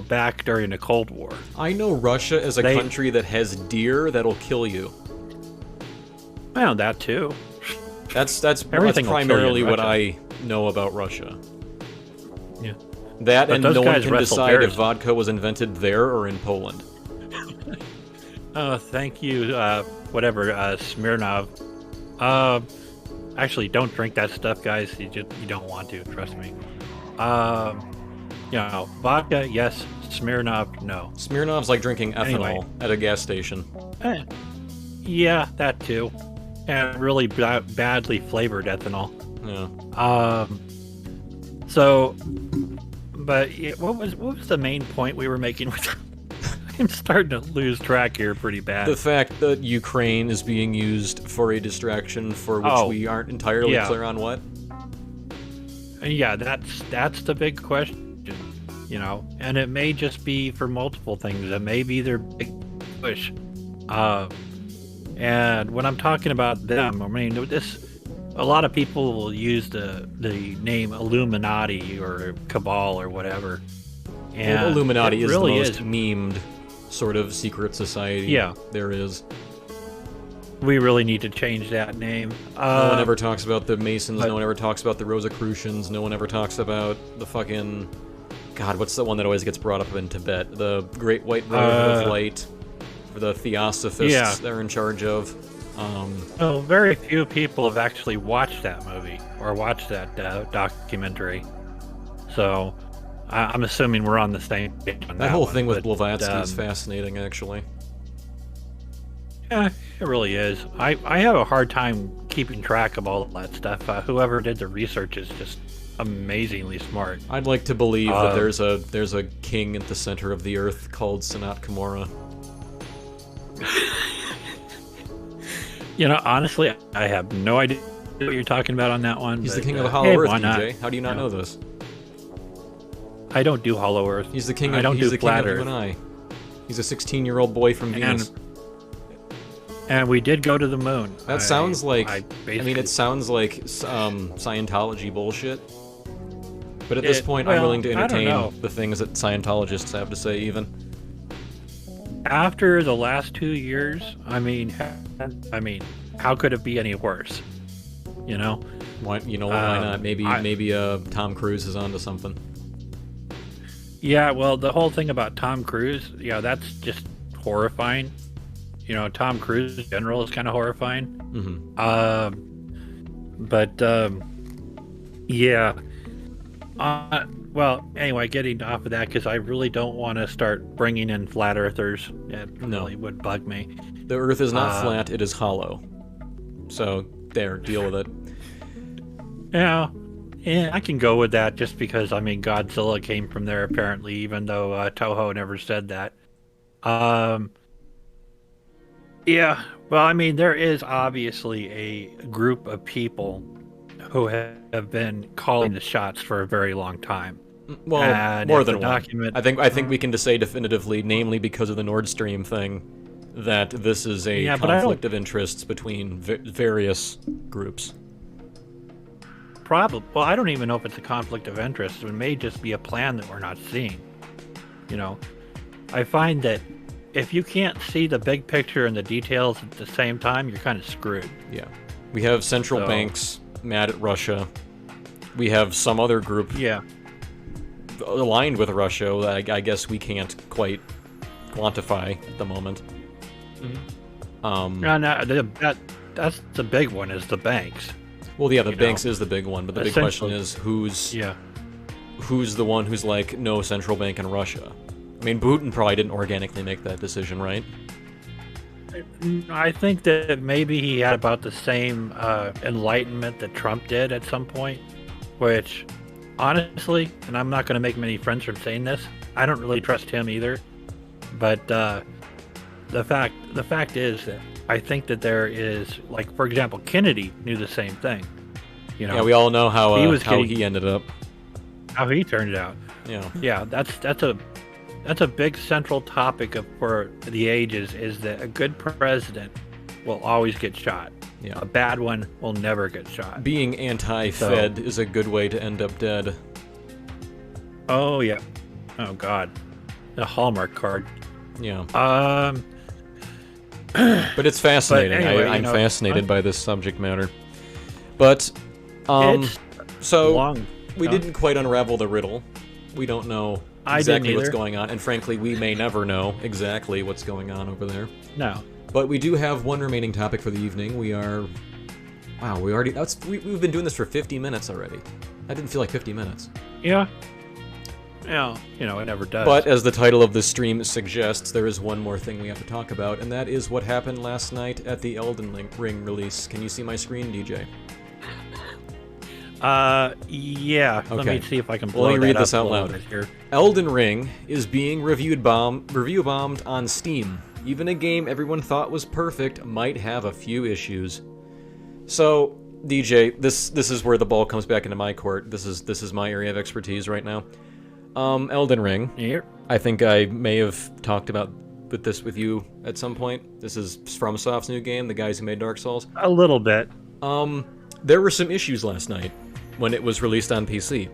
back during the Cold War. I know Russia is a country that has deer that'll kill you. Well, that too. That's primarily what I know about Russia. Yeah. That, but and no one can decide bears. if vodka was invented there or in Poland. Oh, thank you, Smirnov. Actually, don't drink that stuff, guys. You don't want to, trust me. Vodka, yes. Smirnov, no. Smirnov's like drinking ethanol at a gas station. Yeah, that too. And really badly flavored ethanol. Yeah. But yeah, what was the main point we were making with I'm starting to lose track here pretty bad. The fact that Ukraine is being used for a distraction for which we aren't entirely clear on what. Yeah, that's the big question, and it may just be for multiple things. It may be their big push. And when I'm talking about them, I mean, a lot of people will use the name Illuminati or Cabal or whatever. And Illuminati is really the most memed sort of secret society there is. We really need to change that name. No one ever talks about the Masons, no one ever talks about the Rosicrucians, no one ever talks about the fucking... God, what's the one that always gets brought up in Tibet? The Great White Brotherhood of Light, the Theosophists they're in charge of. Very few people have actually watched that movie or watched that documentary. So... I'm assuming we're on the same page on that whole thing with Blavatsky is fascinating, actually. Yeah, it really is. I have a hard time keeping track of all that stuff. Whoever did the research is just amazingly smart. I'd like to believe that there's a king at the center of the earth called Sanat Kumara. Honestly, I have no idea what you're talking about on that one. He's the king of the Hollow Earth, DJ. How do you not know this? I don't do Hollow Earth. He's the king of you and I. He's a 16-year-old boy from Venus. And we did go to the moon. That sounds like... it sounds like Scientology bullshit. But at this point, I'm willing to entertain the things that Scientologists have to say, even. After the last 2 years, I mean, how could it be any worse? Why not? Maybe Tom Cruise is onto something. Yeah, well, the whole thing about Tom Cruise, that's just horrifying. Tom Cruise in general is kind of horrifying. Mm-hmm. Well, anyway, getting off of that, because I really don't want to start bringing in flat earthers. It really would bug me. The earth is not flat, it is hollow. So, deal with it. Yeah, I can go with that just because, Godzilla came from there apparently, even though Toho never said that. Yeah, well, there is obviously a group of people who have been calling the shots for a very long time. Well, and more than one. I think we can just say definitively, namely because of the Nord Stream thing, that this is a conflict of interests between various groups. Probably. Well, I don't even know if it's a conflict of interest. It may just be a plan that we're not seeing. I find that if you can't see the big picture and the details at the same time, you're kind of screwed. Yeah. We have central banks mad at Russia. We have some other group aligned with Russia that I guess we can't quite quantify at the moment. That's the big one, is the banks. Well, yeah, the banks is the big one, but the big question is who's the one who's like, no central bank in Russia? Putin probably didn't organically make that decision, right? I think that maybe he had about the same enlightenment that Trump did at some point, which, honestly, and I'm not going to make many friends from saying this, I don't really trust him either. But the fact is that I think that there is, like, for example, Kennedy knew the same thing. Yeah, we all know how he ended up. How he turned out. Yeah, that's a big central topic for the ages, is that a good president will always get shot. Yeah. A bad one will never get shot. Being anti-Fed is a good way to end up dead. Oh, yeah. Oh God, a Hallmark card. Yeah. But it's fascinating. But anyway, I'm fascinated by this subject matter. But, so we didn't quite unravel the riddle. We don't know exactly what's going on, and frankly, we may never know exactly what's going on over there. No. But we do have one remaining topic for the evening. We are... Wow, we've been doing this for 50 minutes already. That didn't feel like 50 minutes. Yeah. Yeah, it never does. But as the title of the stream suggests, there is one more thing we have to talk about, and that is what happened last night at the Elden Ring release. Can you see my screen, DJ? Yeah. Okay. Let me see if I can blow Let me read that this up out a loud. bit here. Elden Ring is being review bombed on Steam. Even a game everyone thought was perfect might have a few issues. So, DJ, this is where the ball comes back into my court. This is my area of expertise right now. Elden Ring. Yep. I think I may have talked about this with you at some point. This is FromSoft's new game, the guys who made Dark Souls. A little bit. There were some issues last night when it was released on PC.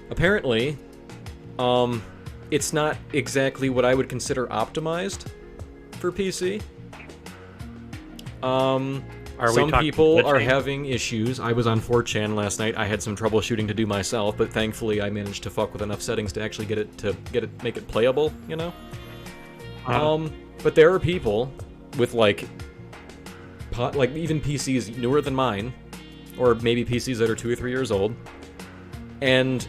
Apparently, it's not exactly what I would consider optimized for PC. Some people are having issues. I was on 4chan last night. I had some troubleshooting to do myself, but thankfully I managed to fuck with enough settings to actually make it playable, But there are people with like even PCs newer than mine, or maybe PCs that are 2 or 3 years old, and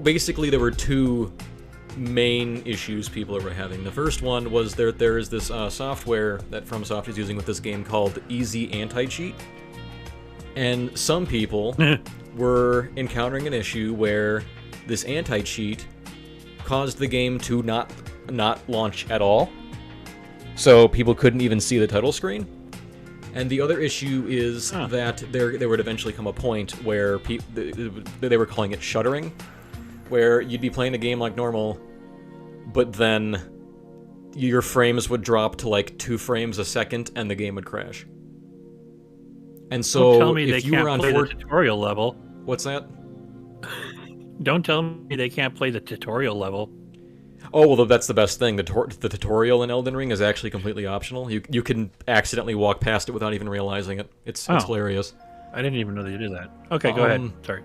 basically there were two main issues people were having. The first one was there is this software that FromSoft is using with this game called Easy Anti-Cheat, and some people were encountering an issue where this anti-cheat caused the game to not launch at all, so people couldn't even see the title screen. And the other issue is that there would eventually come a point where they were calling it shuddering, where you'd be playing a game like normal, but then your frames would drop to like 2 frames a second and the game would crash. And so don't tell me if they you can't were on play the tutorial level. What's that? Don't tell me they can't play the tutorial level. Oh, well, that's the best thing. The tutorial in Elden Ring is actually completely optional. You can accidentally walk past it without even realizing it. It's hilarious. I didn't even know they did that. Okay, go ahead. Sorry.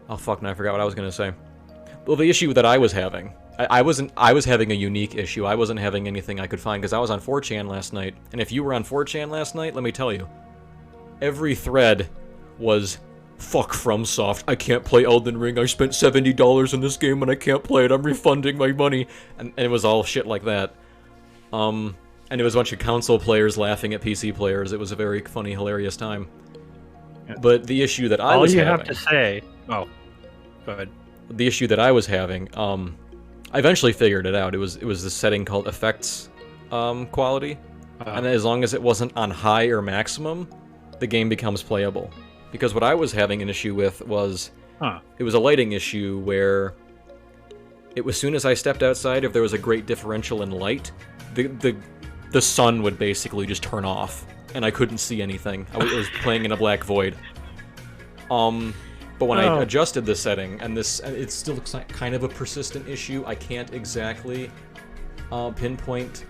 Oh, fuck, no, I forgot what I was going to say. Well, the issue that I was having... I was having a unique issue. I wasn't having anything I could find, because I was on 4chan last night. And if you were on 4chan last night, let me tell you, every thread was... Fuck FromSoft, I can't play Elden Ring, I spent $70 in this game and I can't play it, I'm refunding my money. And it was all shit like that. And it was a bunch of console players laughing at PC players. It was a very funny, hilarious time. But the issue that I was having... All you have to say... Oh, go ahead. The issue that I was having, I eventually figured it out. It was this setting called Effects Quality. And as long as it wasn't on high or maximum, the game becomes playable. Because what I was having an issue with was, it was a lighting issue where it was, as soon as I stepped outside, if there was a great differential in light, the sun would basically just turn off, and I couldn't see anything. I was playing in a black void. But when I adjusted the setting, and it still looks like kind of a persistent issue, I can't exactly pinpoint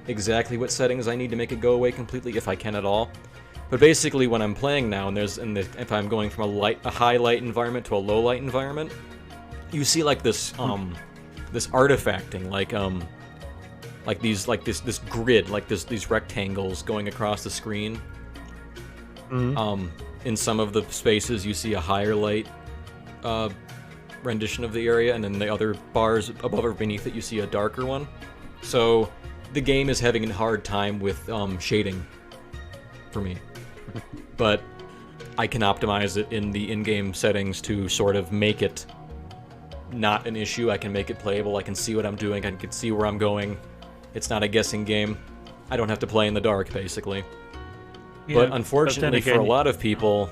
exactly what settings I need to make it go away completely, if I can at all. But basically, when I'm playing now, if I'm going from a high light environment to a low light environment, you see like this this artifacting, this grid, these rectangles going across the screen. In some of the spaces, you see a higher light rendition of the area, and then the other bars above or beneath it, you see a darker one. So the game is having a hard time with shading for me. But I can optimize it in the in-game settings to sort of make it not an issue. I can make it playable. I can see what I'm doing. I can see where I'm going. It's not a guessing game. I don't have to play in the dark, basically. Yeah, but unfortunately, for a lot of people,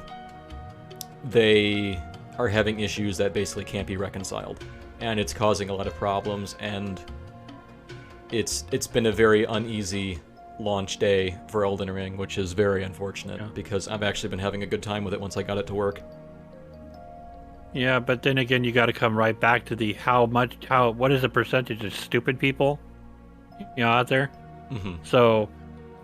they are having issues that basically can't be reconciled. And it's causing a lot of problems, and it's been a very uneasy launch day for Elden Ring, which is very unfortunate, because I've actually been having a good time with it once I got it to work. Yeah, but then again, you got to come right back to the what is the percentage of stupid people, out there? Mm-hmm. So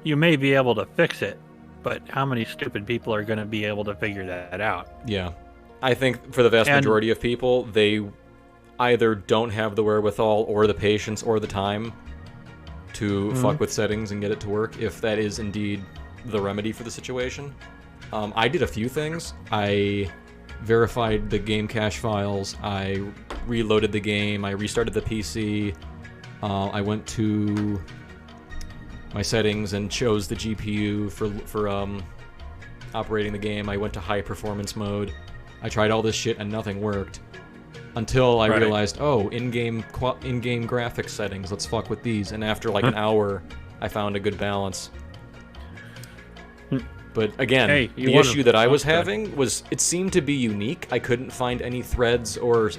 you may be able to fix it, but how many stupid people are going to be able to figure that out? Yeah. I think for the vast majority of people, they either don't have the wherewithal or the patience or the time to fuck with settings and get it to work, if that is indeed the remedy for the situation. I did a few things. I verified the game cache files, I reloaded the game, I restarted the PC, I went to my settings and chose the GPU for operating the game. I went to high performance mode. I tried all this shit and nothing worked. Until I realized, in-game graphics settings, let's fuck with these. And after like an hour, I found a good balance. But again, the issue that I was having was it seemed to be unique. I couldn't find any threads or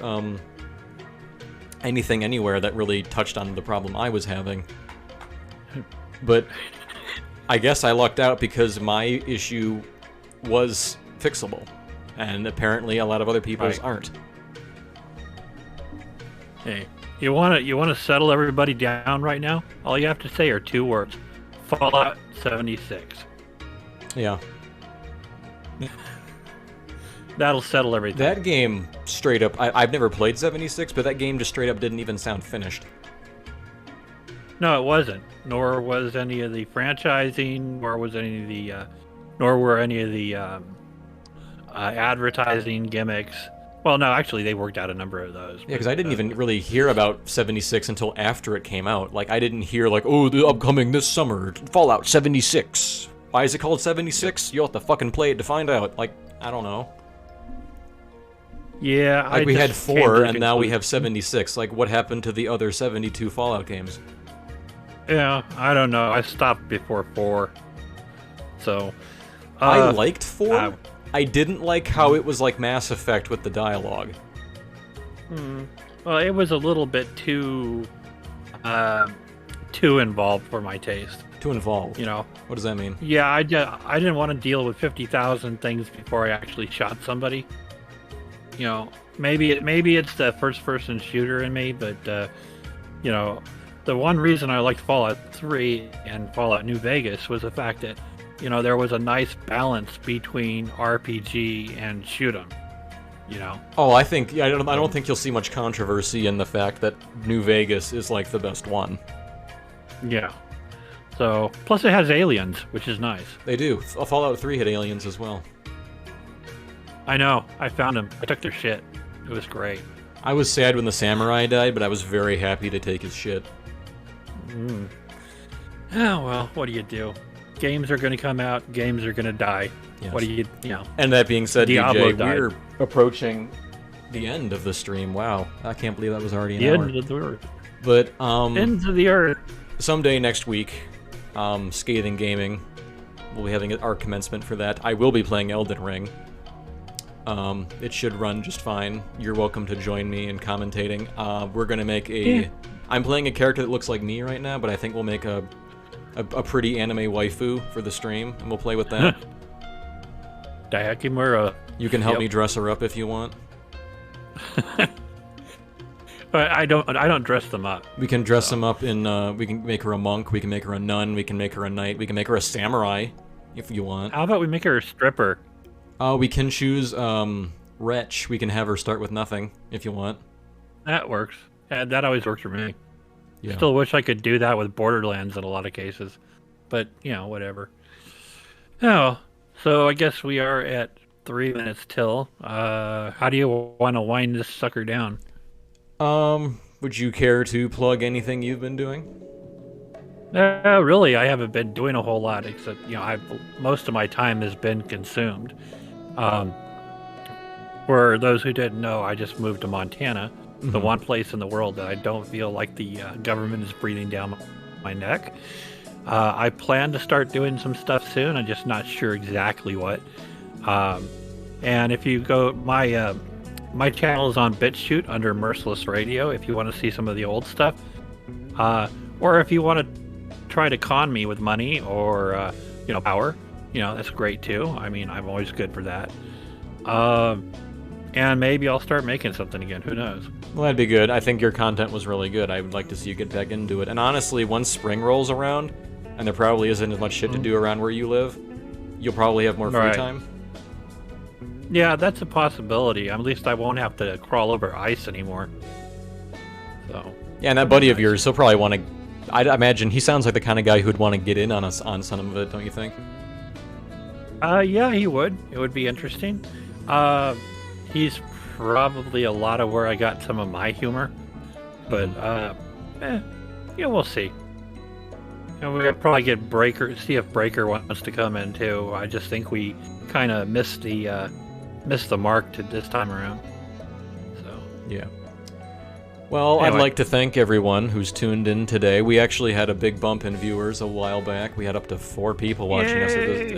anything anywhere that really touched on the problem I was having. But I guess I lucked out because my issue was fixable. And apparently a lot of other people's aren't. Hey, you want to settle everybody down right now? All you have to say are 2 words. Fallout 76. Yeah. That'll settle everything. That game straight up, I've never played 76, but that game just straight up didn't even sound finished. No, it wasn't. Nor was any of the franchising, nor were any of the advertising gimmicks. Well, no, actually, they worked out a number of those. Yeah, because I didn't even really hear about 76 until after it came out. Like, I didn't hear, like, the upcoming this summer, Fallout 76. Why is it called 76? You'll have to fucking play it to find out. Like, I don't know. Yeah, like, we had 4, and now we have 76. Like, what happened to the other 72 Fallout games? Yeah, I don't know. I stopped before 4. So... I liked 4. I didn't like how it was like Mass Effect with the dialogue. Well, it was a little bit too involved for my taste. Too involved? What does that mean? Yeah, I didn't want to deal with 50,000 things before I actually shot somebody. Maybe it's the first-person shooter in me, but the one reason I liked Fallout 3 and Fallout New Vegas was the fact that there was a nice balance between RPG and shoot 'em. Oh, I don't think you'll see much controversy in the fact that New Vegas is like the best one. Yeah. So, plus it has aliens, which is nice. They do. Fallout 3 had aliens as well. I know. I found them. I took their shit. It was great. I was sad when the samurai died, but I was very happy to take his shit. Oh, well, what do you do? Games are going to come out, games are going to die. Yes. What do you know? And that being said, DJ, died. We're approaching the end of the stream. Wow, I can't believe that was already an hour. End of the earth. But, ends of the earth. Someday next week, Scathing Gaming, we'll be having our commencement for that. I will be playing Elden Ring. It should run just fine. You're welcome to join me in commentating. We're going to make I'm playing a character that looks like me right now, but I think we'll make a pretty anime waifu for the stream, and we'll play with that. Daiakimura. You can help me dress her up if you want. But I don't dress them up. We can dress them up in, we can make her a monk, we can make her a nun, we can make her a knight, we can make her a samurai, if you want. How about we make her a stripper? We can choose, Wretch. We can have her start with nothing, if you want. That works. Yeah, that always works for me. Yeah. Still wish I could do that with Borderlands in a lot of cases. But, whatever. Oh, so I guess we are at 3 minutes till. How do you want to wind this sucker down? Would you care to plug anything you've been doing? Really, I haven't been doing a whole lot, except, most of my time has been consumed. For those who didn't know, I just moved to Montana. The one place in the world that I don't feel like the government is breathing down my neck. I plan to start doing some stuff soon. I'm just not sure exactly what. And if you go, my channel is on BitChute under Merciless Radio if you want to see some of the old stuff. Or if you want to try to con me with money or, power, that's great too. I mean, I'm always good for that. and maybe I'll start making something again. Who knows? Well, that'd be good. I think your content was really good. I would like to see you get back into it. And honestly, once spring rolls around, and there probably isn't as much shit to do around where you live, you'll probably have more free time. Yeah, that's a possibility. At least I won't have to crawl over ice anymore. So. Yeah, and that buddy of yours, he'll probably want to. I'd imagine he sounds like the kind of guy who'd want to get in on us on some of it, don't you think? Yeah, he would. It would be interesting. He's probably a lot of where I got some of my humor, but yeah, we'll see. And we'll probably get Breaker. See if Breaker wants to come in too. I just think we kind of missed the mark to this time around. So yeah. Well, anyway. I'd like to thank everyone who's tuned in today. We actually had a big bump in viewers a while back. We had up to 4 people watching us.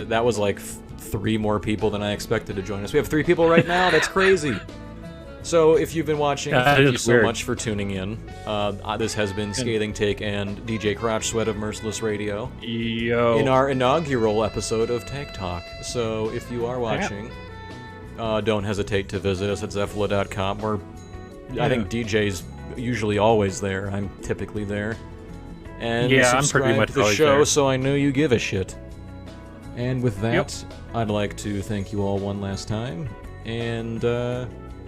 That was like 3 more people than I expected to join us. We have 3 people right now. That's crazy. So if you've been watching, thank you so much for tuning in. This has been Scathing Take and DJ Crotch Sweat of Merciless Radio. Yo. In our inaugural episode of Tech Talk. So if you are watching, don't hesitate to visit us at Zefla.com, where I think DJ's usually always there. I'm typically there. And I'm pretty much to the show there. So I know you give a shit. And with that, I'd like to thank you all one last time, and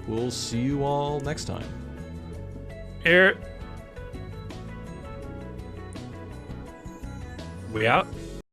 we'll see you all next time. We out?